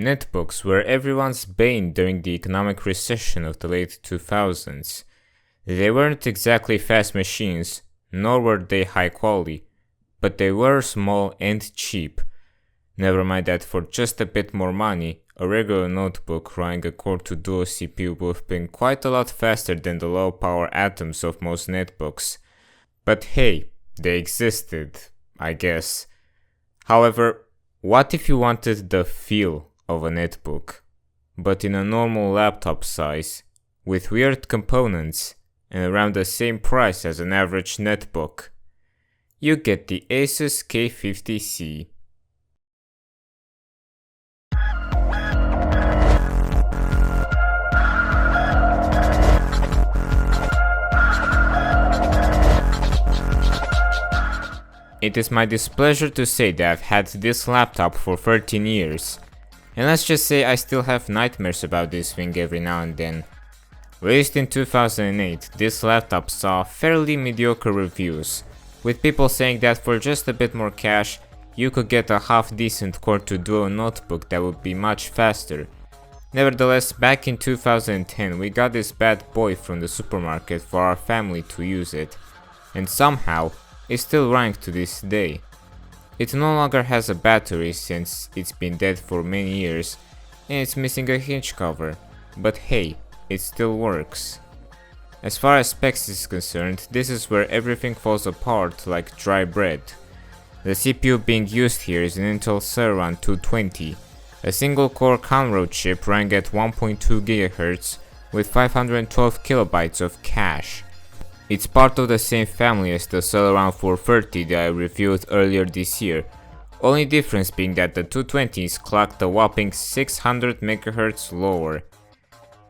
Netbooks were everyone's bane during the economic recession of the late 2000s. They weren't exactly fast machines, nor were they high quality, but they were small and cheap. Never mind that for just a bit more money, a regular notebook running a Core 2 Duo CPU would have been quite a lot faster than the low power atoms of most netbooks. But hey, they existed, I guess. However, what if you wanted the feel of a netbook, but in a normal laptop size, with weird components, and around the same price as an average netbook? You get the ASUS K50C. It is my displeasure to say that I've had this laptop for 13 years, and let's just say I still have nightmares about this thing every now and then. Released in 2008, this laptop saw fairly mediocre reviews, with people saying that for just a bit more cash, you could get a half-decent Core 2 Duo notebook that would be much faster. Nevertheless, back in 2010 we got this bad boy from the supermarket for our family to use it, and somehow, it's still running to this day. It no longer has a battery since it's been dead for many years, and it's missing a hinge cover, but hey, it still works. As far as specs is concerned, this is where everything falls apart like dry bread. The CPU being used here is an Intel Celeron 220, a single core Conroe chip running at 1.2 GHz with 512 KB of cache. It's part of the same family as the Celeron 430 that I reviewed earlier this year, only difference being that the 220s clocked a whopping 600 MHz lower.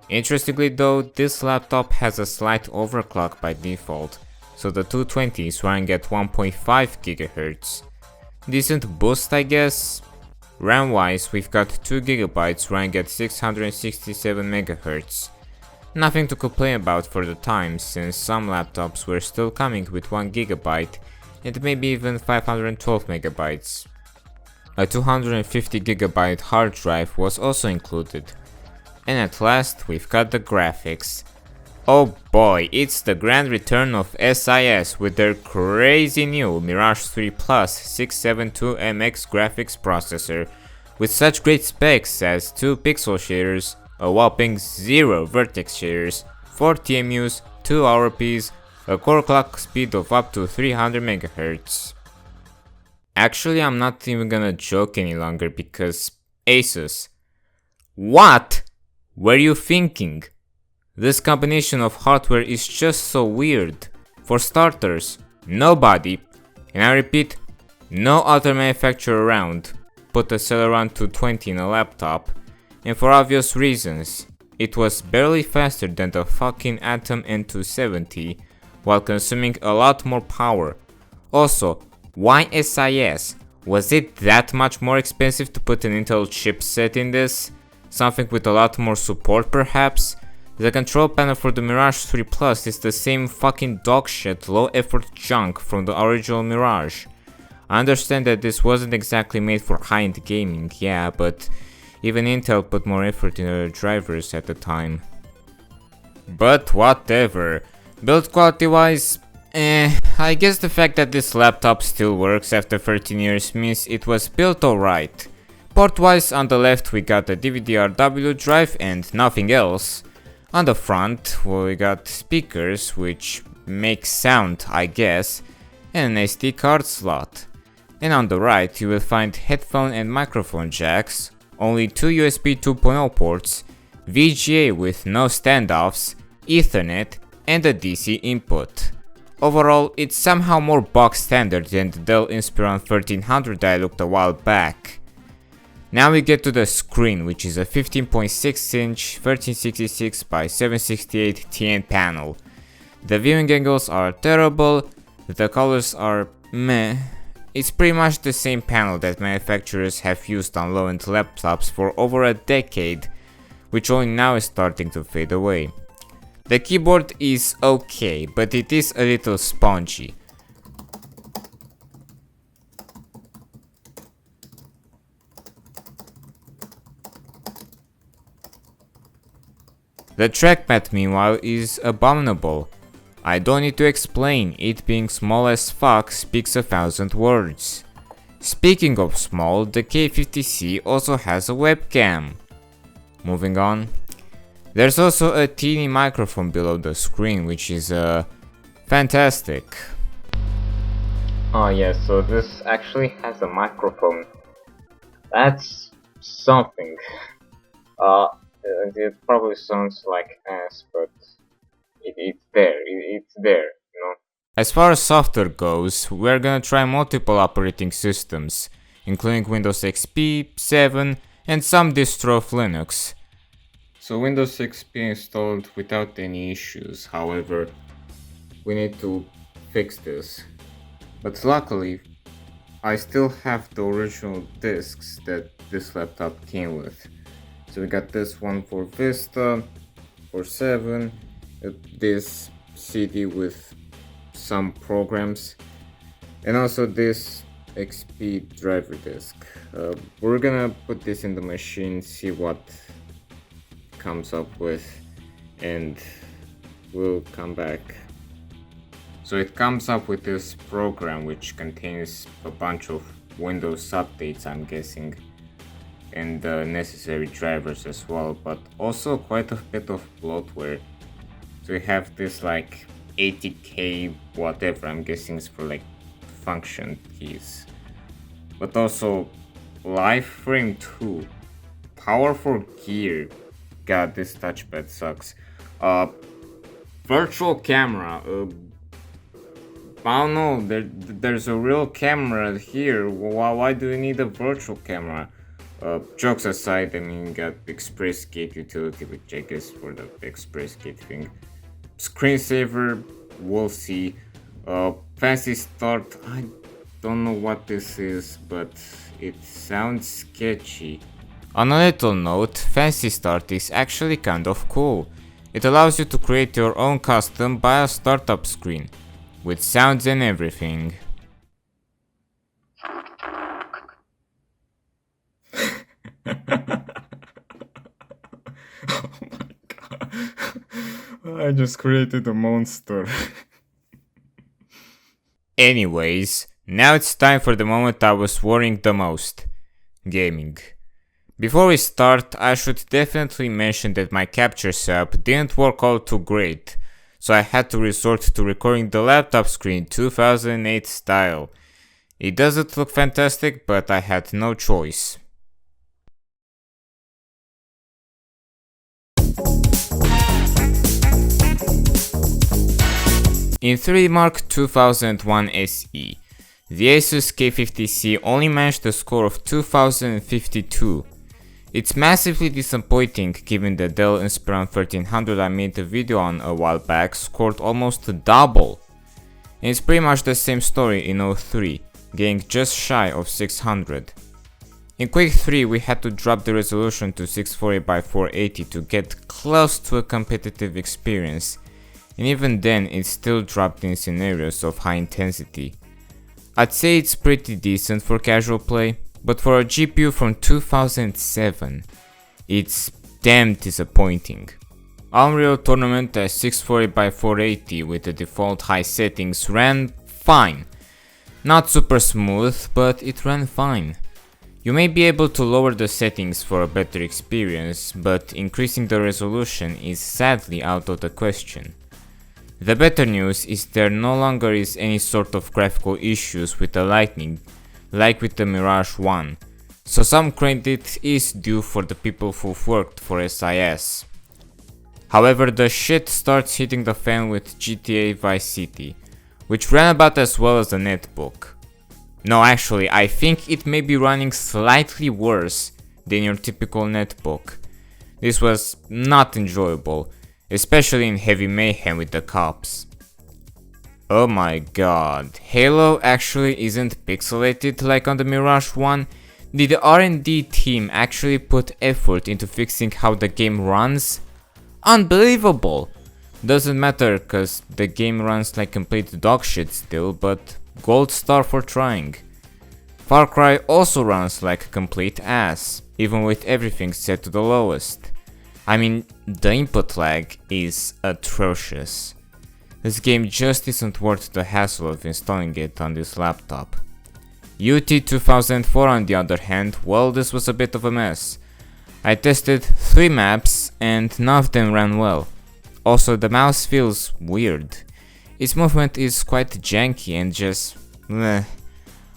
Interestingly though, this laptop has a slight overclock by default, so the 220 is running at 1.5 GHz. Decent boost, I guess? RAM wise, we've got 2 GB running at 667 MHz. Nothing to complain about for the time, since some laptops were still coming with 1 GB and maybe even 512 MB. A 250 GB hard drive was also included. And at last, we've got the graphics. Oh boy, it's the grand return of SiS with their crazy new Mirage 3 Plus 672MX graphics processor, with such great specs as 2 pixel shaders, a whopping 0 vertex shaders, 4 TMUs, 2 RPs, a core clock speed of up to 300 MHz. Actually, I'm not even gonna joke any longer because ASUS. What were you thinking? This combination of hardware is just so weird. For starters, nobody, and I repeat, no other manufacturer around, put a Celeron 220 in a laptop. And for obvious reasons, it was barely faster than the fucking Atom N270, while consuming a lot more power. Also, why SiS? Was it that much more expensive to put an Intel chipset in this? Something with a lot more support perhaps? The control panel for the Mirage 3 Plus is the same fucking dogshit low effort junk from the original Mirage. I understand that this wasn't exactly made for high-end gaming, yeah, but even Intel put more effort in their drivers at the time. But whatever. Build quality wise, I guess the fact that this laptop still works after 13 years means it was built alright. Port wise, on the left we got a DVD-RW drive and nothing else. On the front we got speakers, which make sound I guess, and an SD card slot. And on the right you will find headphone and microphone jacks, only 2 USB 2.0 ports, VGA with no standoffs, Ethernet, and a DC input. Overall, it's somehow more box standard than the Dell Inspiron 1300 that I looked a while back. Now we get to the screen, which is a 15.6 inch 1366 by 768 TN panel. The viewing angles are terrible, the colors are meh. It's pretty much the same panel that manufacturers have used on low-end laptops for over a decade, which only now is starting to fade away. The keyboard is okay, but it is a little spongy. The trackpad meanwhile is abominable. I don't need to explain, it being small as fuck speaks 1,000 words. Speaking of small, the K50C also has a webcam. Moving on. There's also a teeny microphone below the screen, which is fantastic. Oh yeah, so this actually has a microphone. That's something. It probably sounds like ass, but it's there. It's there, you know. As far as software goes, we're gonna try multiple operating systems, including Windows XP, 7, and some distro of Linux. So Windows XP installed without any issues, however, we need to fix this. But luckily, I still have the original discs that this laptop came with. So we got this one for Vista, for 7, this CD with some programs, and also this XP driver disk. We're gonna put this in the machine, see what comes up with, and we'll come back. So it comes up with this program which contains a bunch of Windows updates, I'm guessing, and the necessary drivers as well, but also quite a bit of bloatware. So we have this like 80k whatever, I'm guessing it's for like function keys, but also live frame 2, powerful gear. God, this touchpad sucks. Virtual camera. I don't know. There's a real camera here. Why do you need a virtual camera? Jokes aside, I mean, got Express Gate utility, which I guess for the Express Gate thing. Screensaver, we'll see. Fancy Start. I don't know what this is, but it sounds sketchy. On a little note, Fancy Start is actually kind of cool. It allows you to create your own custom bio startup screen, with sounds and everything. Oh my god. I just created a monster. Anyways, now it's time for the moment I was worrying the most. Gaming. Before we start, I should definitely mention that my capture setup didn't work all too great, so I had to resort to recording the laptop screen 2008 style. It doesn't look fantastic, but I had no choice. In 3D Mark 2001 SE, the ASUS K50C only managed a score of 2052. It's massively disappointing given that Dell Inspiron 1300 I made a video on a while back scored almost double. And it's pretty much the same story in 03, getting just shy of 600. In Quake 3 we had to drop the resolution to 640x480 to get close to a competitive experience, and even then it still dropped in scenarios of high intensity. I'd say it's pretty decent for casual play, but for a GPU from 2007, it's damn disappointing. Unreal Tournament at 640x480 with the default high settings ran fine. Not super smooth, but it ran fine. You may be able to lower the settings for a better experience, but increasing the resolution is sadly out of the question. The better news is there no longer is any sort of graphical issues with the lighting, like with the Mirage 1, so some credit is due for the people who've worked for SiS. However, the shit starts hitting the fan with GTA Vice City, which ran about as well as the netbook. No, actually, I think it may be running slightly worse than your typical netbook. This was not enjoyable, especially in heavy mayhem with the cops. Oh my god, Halo actually isn't pixelated like on the Mirage 1? Did the R&D team actually put effort into fixing how the game runs? Unbelievable! Doesn't matter cause the game runs like complete dogshit still, but gold star for trying. Far Cry also runs like complete ass, even with everything set to the lowest. I mean, the input lag is atrocious. This game just isn't worth the hassle of installing it on this laptop. UT 2004 on the other hand, well, this was a bit of a mess. I tested 3 maps and none of them ran well. Also, the mouse feels weird. Its movement is quite janky and just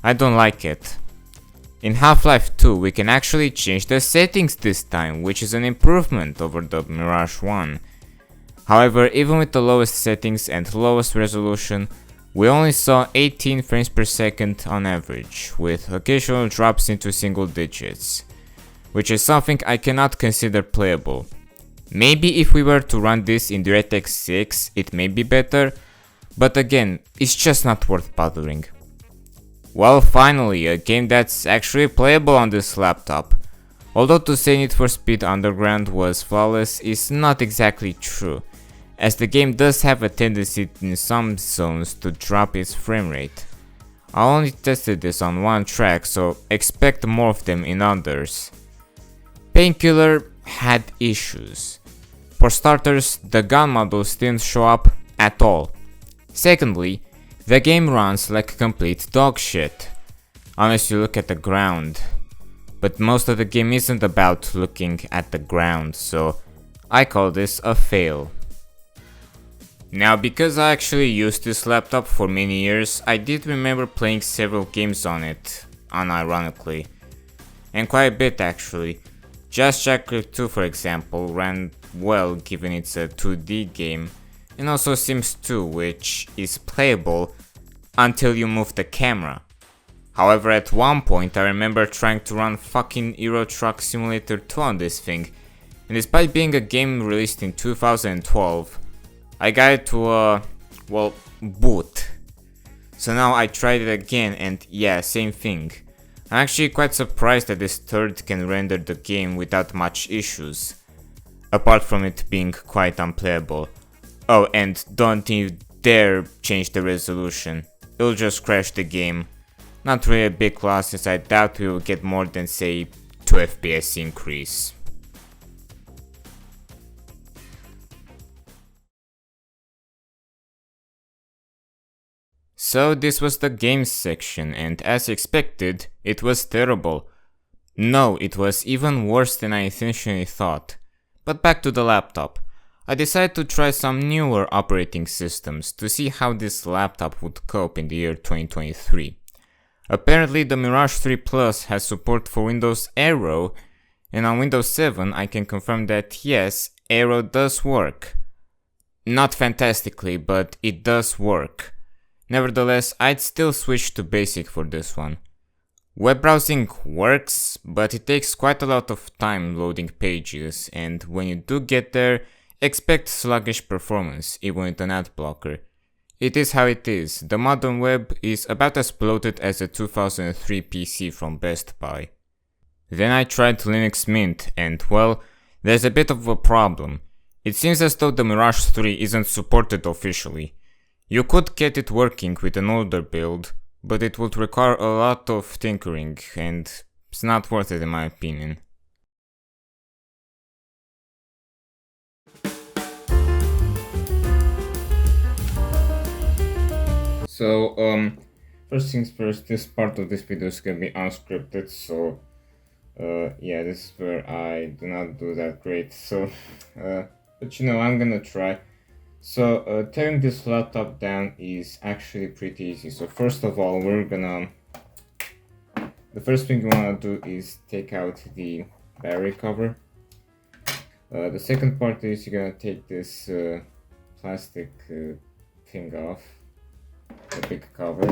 I don't like it. In Half-Life 2 we can actually change the settings this time, which is an improvement over the Mirage 1. However, even with the lowest settings and lowest resolution, we only saw 18 frames per second on average, with occasional drops into single digits, which is something I cannot consider playable. Maybe if we were to run this in DirectX 6 it may be better, but again, it's just not worth bothering. Well, finally, a game that's actually playable on this laptop. Although to say Need for Speed Underground was flawless is not exactly true, as the game does have a tendency in some zones to drop its frame rate. I only tested this on one track, so expect more of them in others. Painkiller had issues. For starters, the gun models didn't show up at all. Secondly, the game runs like complete dog shit, unless you look at the ground. But most of the game isn't about looking at the ground, so I call this a fail. Now, because I actually used this laptop for many years, I did remember playing several games on it, unironically. And quite a bit actually. Just Chatter 2 for example ran well given it's a 2D game, and also Sims 2, which is playable until you move the camera. However, at one point I remember trying to run fucking Euro Truck Simulator 2 on this thing, and despite being a game released in 2012, I got it to boot. So now I tried it again and yeah, same thing. I'm actually quite surprised that this turd can render the game without much issues, apart from it being quite unplayable. Oh, and don't you dare change the resolution, it'll just crash the game. Not really a big loss, as I doubt we will get more than say 2 FPS increase. So this was the games section, and as expected, it was terrible. No, it was even worse than I intentionally thought. But back to the laptop. I decided to try some newer operating systems to see how this laptop would cope in the year 2023. Apparently the Mirage 3 Plus has support for Windows Aero, and on Windows 7 I can confirm that yes, Aero does work. Not fantastically, but it does work. Nevertheless, I'd still switch to basic for this one. Web browsing works, but it takes quite a lot of time loading pages, and when you do get there, expect sluggish performance, even with an ad blocker. It is how it is. The modern web is about as bloated as a 2003 PC from Best Buy. Then I tried Linux Mint, and well, there's a bit of a problem. It seems as though the Mirage 3 isn't supported officially. You could get it working with an older build, but it would require a lot of tinkering, and it's not worth it in my opinion. So, first things first, this part of this video is gonna be unscripted, so yeah, this is where I do not do that great, so, but you know, I'm gonna try. So, tearing this laptop down is actually pretty easy. So first of all, the first thing you wanna do is take out the battery cover. The second part is you're gonna take this plastic thing off, the big cover,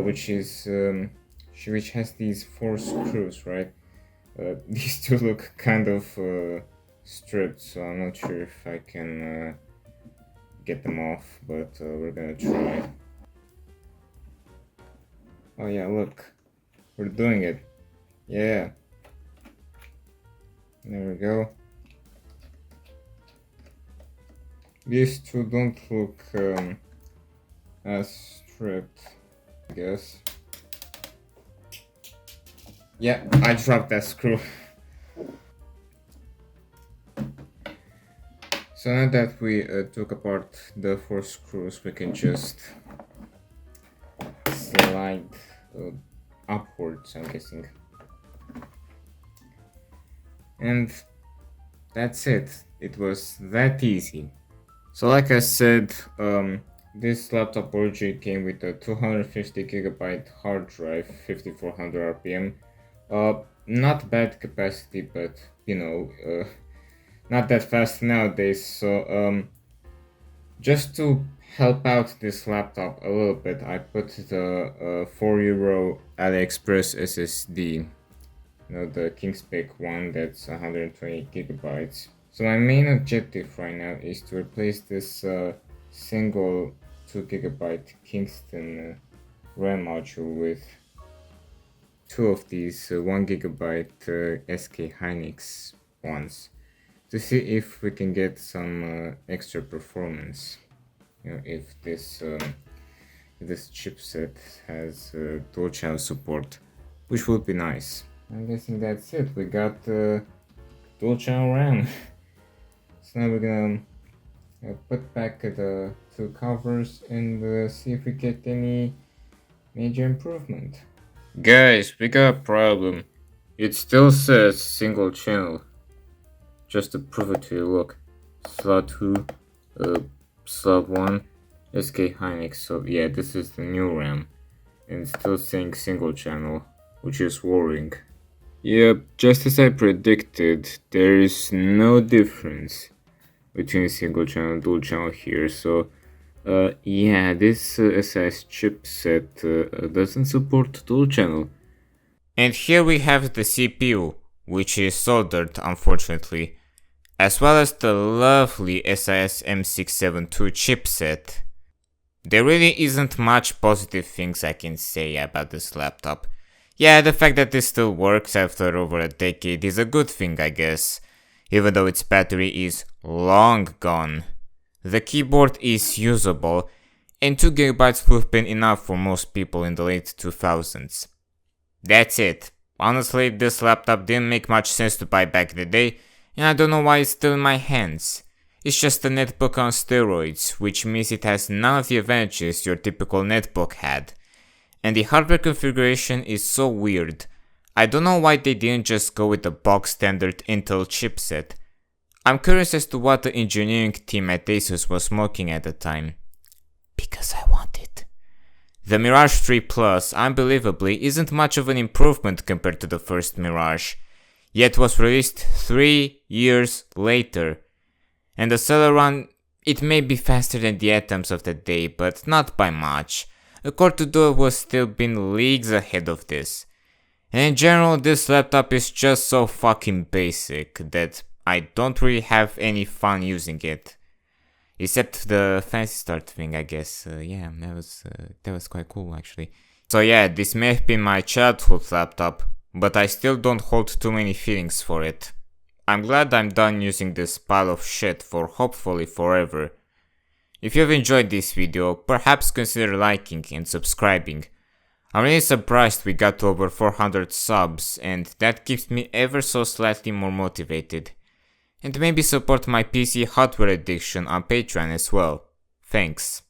which has these 4 screws, right? These two look kind of stripped, so I'm not sure if I can get them off, but we're gonna try. Oh yeah, look, we're doing it. Yeah, there we go. These two don't look as stripped, I guess. Yeah, I dropped that screw. So now that we took apart the 4 screws, we can just slide upwards, I'm guessing. And that's it. It was that easy. So like I said, this laptop originally came with a 250GB hard drive, 5400 RPM. Not bad capacity, but you know, not that fast nowadays. So just to help out this laptop a little bit, I put the €4 AliExpress SSD, the Kingspec one that's 120GB. So my main objective right now is to replace this single 2GB Kingston RAM module with 2 of these 1GB SK Hynix ones, to see if we can get some extra performance. You know, if this chipset has dual channel support, which would be nice. I'm guessing that's it. We got dual channel RAM. So now we're gonna put back the 2 covers and see if we get any major improvement. Guys, we got a problem. It still says single channel. Just to prove it to you, look. Slot 2, slot 1, SK Hynix. So yeah, this is the new RAM. And it's still saying single channel, which is worrying. Yep, just as I predicted, there is no difference between single channel and dual channel here. So yeah, this SiS chipset doesn't support dual channel. And here we have the CPU, which is soldered unfortunately, as well as the lovely SiS M672 chipset. There really isn't much positive things I can say about this laptop. Yeah, the fact that this still works after over a decade is a good thing, I guess, even though its battery is long gone. The keyboard is usable, and 2GB would have been enough for most people in the late 2000s. That's it. Honestly, this laptop didn't make much sense to buy back in the day, and I don't know why it's still in my hands. It's just a netbook on steroids, which means it has none of the advantages your typical netbook had. And the hardware configuration is so weird. I don't know why they didn't just go with the box standard Intel chipset. I'm curious as to what the engineering team at ASUS was smoking at the time. Because I want it. The Mirage 3 Plus, unbelievably, isn't much of an improvement compared to the first Mirage, yet was released 3 years later. And the Celeron, it may be faster than the Atoms of the day, but not by much. A Core 2 Duo was still been leagues ahead of this. And in general, this laptop is just so fucking basic that I don't really have any fun using it. Except the fancy start thing, I guess. Yeah, that was quite cool actually. So yeah, this may have been my childhood laptop, but I still don't hold too many feelings for it. I'm glad I'm done using this pile of shit for hopefully forever. If you've enjoyed this video, perhaps consider liking and subscribing. I'm really surprised we got to over 400 subs, and that keeps me ever so slightly more motivated. And maybe support my PC hardware addiction on Patreon as well. Thanks.